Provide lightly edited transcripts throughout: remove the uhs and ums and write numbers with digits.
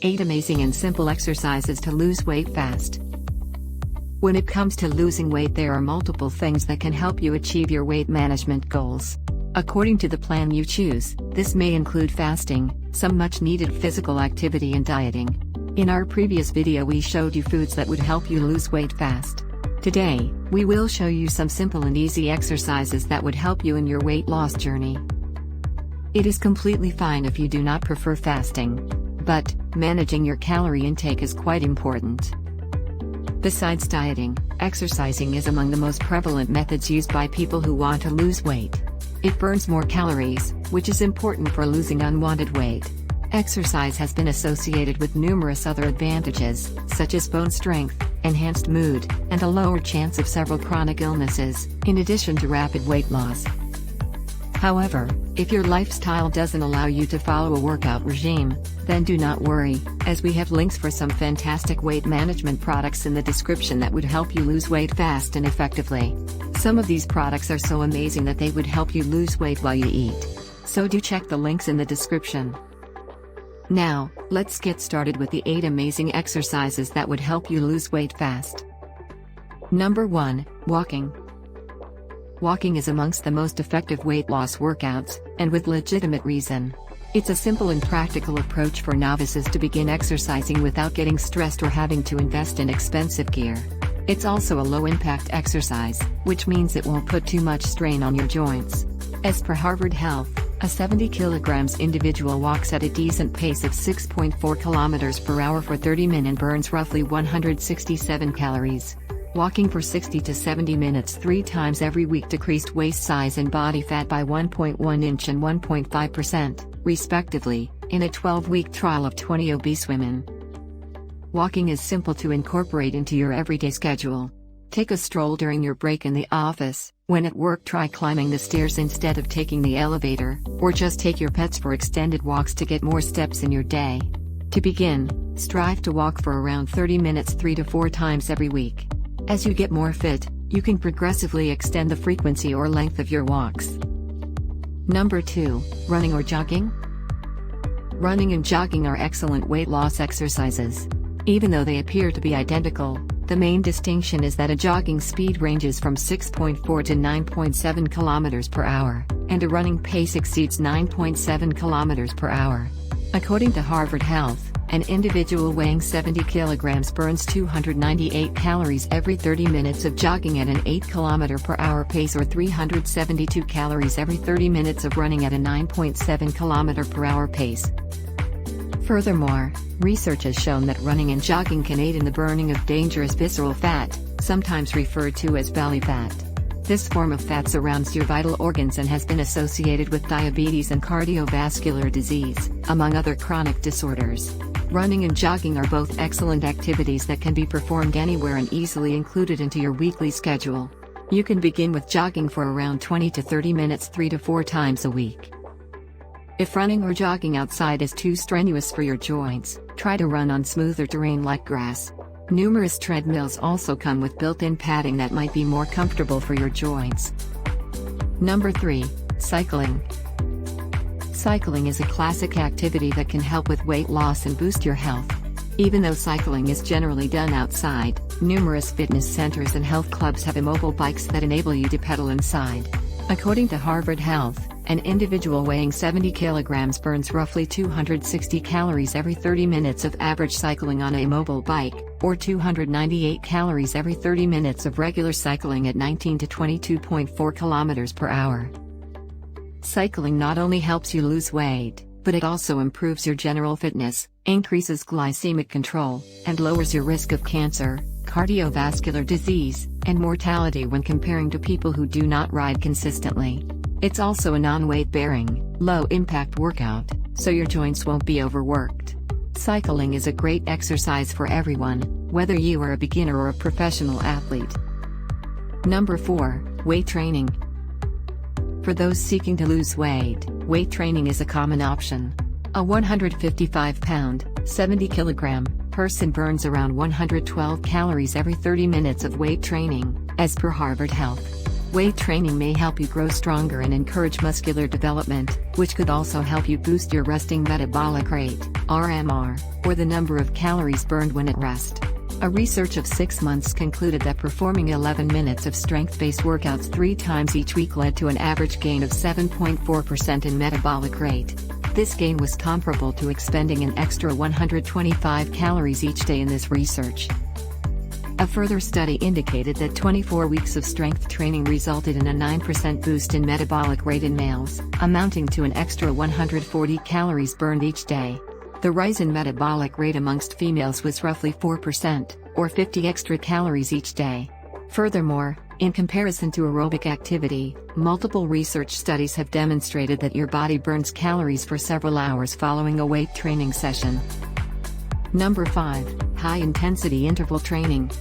8 amazing and simple exercises to lose weight fast. When it comes to losing weight, there are multiple things that can help you achieve your weight management goals. According to the plan you choose, this may include fasting, some much needed physical activity and dieting. In our previous video we showed you foods that would help you lose weight fast. Today, we will show you some simple and easy exercises that would help you in your weight loss journey. It is completely fine if you do not prefer fasting. But, managing your calorie intake is quite important. Besides dieting, exercising is among the most prevalent methods used by people who want to lose weight. It burns more calories, which is important for losing unwanted weight. Exercise has been associated with numerous other advantages, such as bone strength, enhanced mood, and a lower chance of several chronic illnesses, in addition to rapid weight loss. However, if your lifestyle doesn't allow you to follow a workout regime, then do not worry, as we have links for some fantastic weight management products in the description that would help you lose weight fast and effectively. Some of these products are so amazing that they would help you lose weight while you eat. So do check the links in the description. Now, let's get started with the 8 amazing exercises that would help you lose weight fast. Number 1, walking. Walking is amongst the most effective weight loss workouts, and with legitimate reason. It's a simple and practical approach for novices to begin exercising without getting stressed or having to invest in expensive gear. It's also a low-impact exercise, which means it won't put too much strain on your joints. As per Harvard Health, a 70 kilograms individual walks at a decent pace of 6.4 kilometers per hour for 30 minutes and burns roughly 167 calories. Walking for 60 to 70 minutes 3 times every week decreased waist size and body fat by 1.1 inch and 1.5%, respectively, in a 12-week trial of 20 obese women. Walking is simple to incorporate into your everyday schedule. Take a stroll during your break in the office. When at work, try climbing the stairs instead of taking the elevator, or just take your pets for extended walks to get more steps in your day. To begin, strive to walk for around 30 minutes 3 to 4 times every week. As you get more fit, you can progressively extend the frequency or length of your walks. Number 2, running or jogging. Running and jogging are excellent weight loss exercises. Even though they appear to be identical, the main distinction is that a jogging speed ranges from 6.4 to 9.7 kilometers per hour, and a running pace exceeds 9.7 kilometers per hour. According to Harvard Health, an individual weighing 70 kilograms burns 298 calories every 30 minutes of jogging at an 8 km per hour pace, or 372 calories every 30 minutes of running at a 9.7 km per hour pace. Furthermore, research has shown that running and jogging can aid in the burning of dangerous visceral fat, sometimes referred to as belly fat. This form of fat surrounds your vital organs and has been associated with diabetes and cardiovascular disease, among other chronic disorders. Running and jogging are both excellent activities that can be performed anywhere and easily included into your weekly schedule. You can begin with jogging for around 20 to 30 minutes 3 to 4 times a week. If running or jogging outside is too strenuous for your joints, try to run on smoother terrain like grass. Numerous treadmills also come with built-in padding that might be more comfortable for your joints. Number 3, cycling. Cycling is a classic activity that can help with weight loss and boost your health. Even though cycling is generally done outside, numerous fitness centers and health clubs have immobile bikes that enable you to pedal inside. According to Harvard Health, an individual weighing 70 kilograms burns roughly 260 calories every 30 minutes of average cycling on a mobile bike, or 298 calories every 30 minutes of regular cycling at 19 to 22.4 kilometers per hour. Cycling not only helps you lose weight, but it also improves your general fitness, increases glycemic control, and lowers your risk of cancer, cardiovascular disease, and mortality when comparing to people who do not ride consistently. It's also a non-weight-bearing, low-impact workout, so your joints won't be overworked. Cycling is a great exercise for everyone, whether you are a beginner or a professional athlete. Number 4, weight training. For those seeking to lose weight, weight training is a common option. A 155-pound, 70-kilogram person burns around 112 calories every 30 minutes of weight training, as per Harvard Health. Weight training may help you grow stronger and encourage muscular development, which could also help you boost your resting metabolic rate, RMR, or the number of calories burned when at rest. A research of 6 months concluded that performing 11 minutes of strength-based workouts 3 times each week led to an average gain of 7.4% in metabolic rate. This gain was comparable to expending an extra 125 calories each day in this research. A further study indicated that 24 weeks of strength training resulted in a 9% boost in metabolic rate in males, amounting to an extra 140 calories burned each day. The rise in metabolic rate amongst females was roughly 4%, or 50 extra calories each day. Furthermore, in comparison to aerobic activity, multiple research studies have demonstrated that your body burns calories for several hours following a weight training session. Number 5. High-intensity interval training.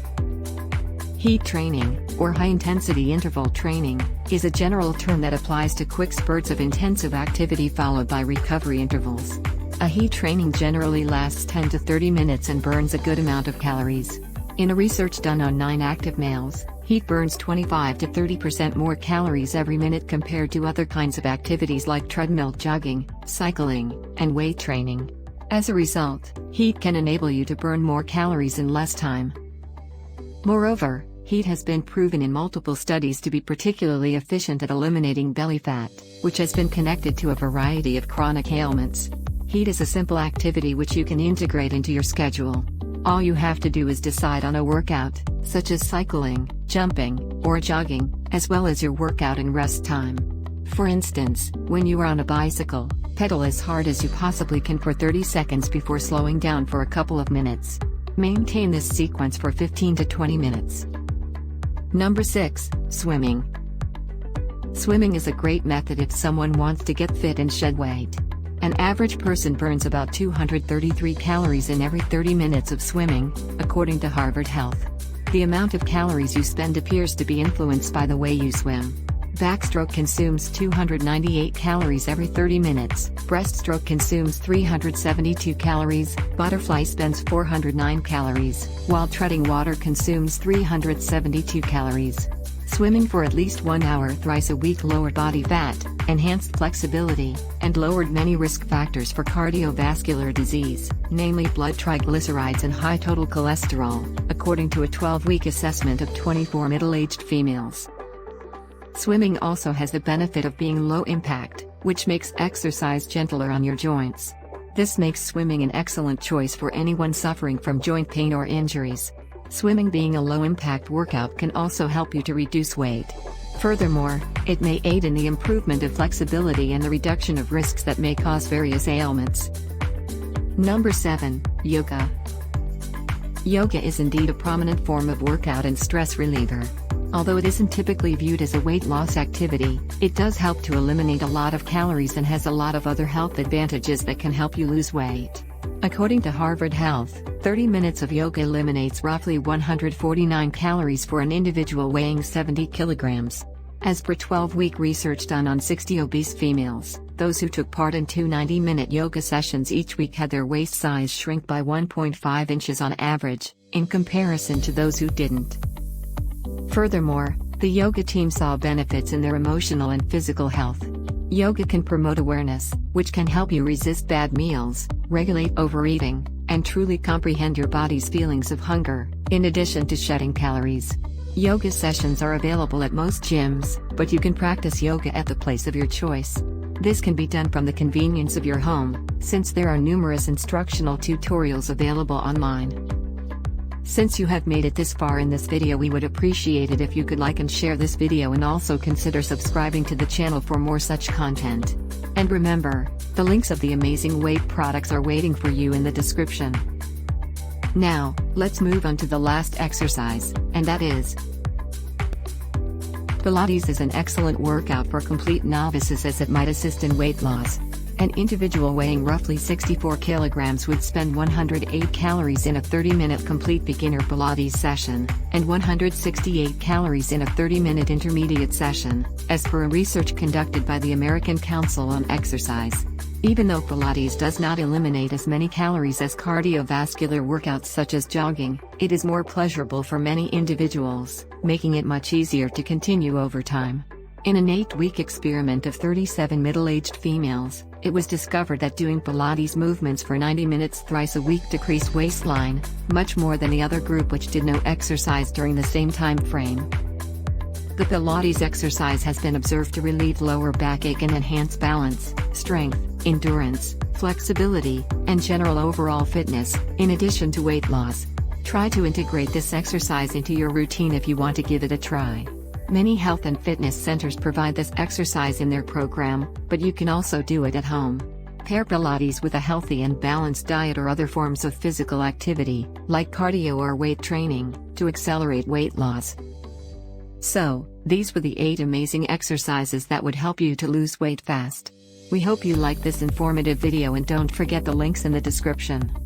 Heat training, or high-intensity interval training, is a general term that applies to quick spurts of intensive activity followed by recovery intervals. A heat training generally lasts 10 to 30 minutes and burns a good amount of calories. In a research done on 9 active males, heat burns 25 to 30% more calories every minute compared to other kinds of activities like treadmill jogging, cycling, and weight training. As a result, heat can enable you to burn more calories in less time. Moreover, heat has been proven in multiple studies to be particularly efficient at eliminating belly fat, which has been connected to a variety of chronic ailments. Heat is a simple activity which you can integrate into your schedule. All you have to do is decide on a workout, such as cycling, jumping, or jogging, as well as your workout and rest time. For instance, when you are on a bicycle, pedal as hard as you possibly can for 30 seconds before slowing down for a couple of minutes. Maintain this sequence for 15 to 20 minutes. Number 6. Swimming. Swimming is a great method if someone wants to get fit and shed weight. An average person burns about 233 calories in every 30 minutes of swimming, according to Harvard Health. The amount of calories you spend appears to be influenced by the way you swim. Backstroke consumes 298 calories every 30 minutes, breaststroke consumes 372 calories, butterfly spends 409 calories, while treading water consumes 372 calories. Swimming for at least 1 hour thrice a week lowered body fat, enhanced flexibility, and lowered many risk factors for cardiovascular disease, namely blood triglycerides and high total cholesterol, according to a 12-week assessment of 24 middle-aged females. Swimming also has the benefit of being low impact, which makes exercise gentler on your joints. This makes swimming an excellent choice for anyone suffering from joint pain or injuries. Swimming being a low-impact workout can also help you to reduce weight. Furthermore, it may aid in the improvement of flexibility and the reduction of risks that may cause various ailments. Number 7. Yoga. Yoga is indeed a prominent form of workout and stress reliever. Although it isn't typically viewed as a weight loss activity, it does help to eliminate a lot of calories and has a lot of other health advantages that can help you lose weight. According to Harvard Health, 30 minutes of yoga eliminates roughly 149 calories for an individual weighing 70 kilograms. As per 12-week research done on 60 obese females, those who took part in 2 90-minute yoga sessions each week had their waist size shrink by 1.5 inches on average, in comparison to those who didn't. Furthermore, the yoga team saw benefits in their emotional and physical health. Yoga can promote awareness, which can help you resist bad meals, regulate overeating, and truly comprehend your body's feelings of hunger, in addition to shedding calories. Yoga sessions are available at most gyms, but you can practice yoga at the place of your choice. This can be done from the convenience of your home, since there are numerous instructional tutorials available online. Since you have made it this far in this video, we would appreciate it if you could like and share this video and also consider subscribing to the channel for more such content. And remember, the links of the amazing weight products are waiting for you in the description. Now, let's move on to the last exercise, and that is Pilates is an excellent workout for complete novices as it might assist in weight loss. An individual weighing roughly 64 kilograms would spend 108 calories in a 30-minute complete beginner Pilates session, and 168 calories in a 30-minute intermediate session, as per a research conducted by the American Council on Exercise. Even though Pilates does not eliminate as many calories as cardiovascular workouts such as jogging, it is more pleasurable for many individuals, making it much easier to continue over time. In an 8-week experiment of 37 middle-aged females, it was discovered that doing Pilates movements for 90 minutes thrice a week decreased waistline, much more than the other group which did no exercise during the same time frame. The Pilates exercise has been observed to relieve lower backache and enhance balance, strength, endurance, flexibility, and general overall fitness, in addition to weight loss. Try to integrate this exercise into your routine if you want to give it a try. Many health and fitness centers provide this exercise in their program, but you can also do it at home. Pair Pilates with a healthy and balanced diet or other forms of physical activity, like cardio or weight training, to accelerate weight loss. So, these were the 8 amazing exercises that would help you to lose weight fast. We hope you liked this informative video and don't forget the links in the description.